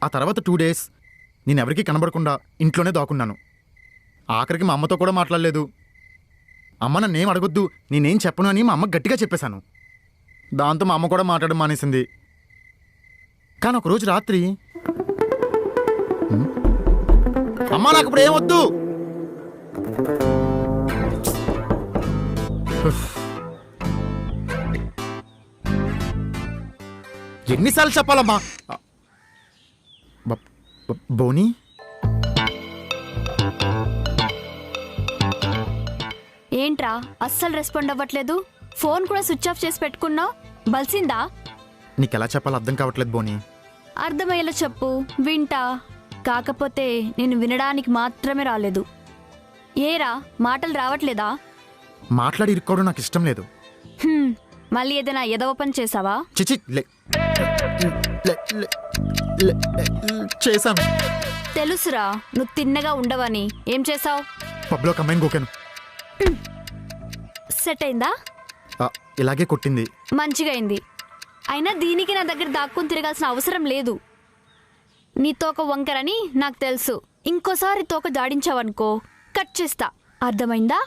ఆ తర్వాత 2 days నేనెవరికీ కనబడకుండా ఇంట్లోనే దాక్కున్నాను. ఆఖరికి మా అమ్మతో కూడా మాట్లాడలేదు. అమ్మ నన్నేం అడగొద్దు, నేనేం చెప్పను అని మా అమ్మ గట్టిగా చెప్పేశాను. దాంతో మా అమ్మ కూడా మాట్లాడడం మానేసింది. కానీ ఒకరోజు రాత్రి అమ్మా నాకు ఇప్పుడు ఏమొద్దు, ఎన్నిసార్లు చెప్పాలమ్మా? బోని ఏంట్రా అస్సలు రెస్పాండ్ అవ్వట్లేదు? ఫోన్ కూడా స్విచ్ ఆఫ్ చేసి పెట్టుకున్నావు. బలిసిందా? నీకెలా చెప్పాలో అర్థం కావట్లేదు బోని. అర్థమయ్యేలా చెప్పు, వింటా. కాకపోతే నేను వినడానికి మాత్రమే రాలేదు. ఏరా మాటలు రావట్లేదా? మాట్లాడి ఇరుక్కోవడం నాకు ఇష్టం లేదు. మళ్ళీ ఏదైనా ఎదవ పని చేసావా? చిచి చేశాను. తెలుసురా నువ్వు తిన్నగా ఉండవని. ఏం చేసావు? పబ్లో కమ్మాయిని గోకాను. సెట్ అయిందా? ఇలాగే కొట్టింది. మంచిగా అయింది. అయినా దీనికి నా దగ్గర దాక్కుని తిరగాల్సిన అవసరం లేదు. నీ తోక వంకరని నాకు తెలుసు. ఇంకోసారి తోక జాడించావనుకో కట్ చేస్తా. అర్థమైందా?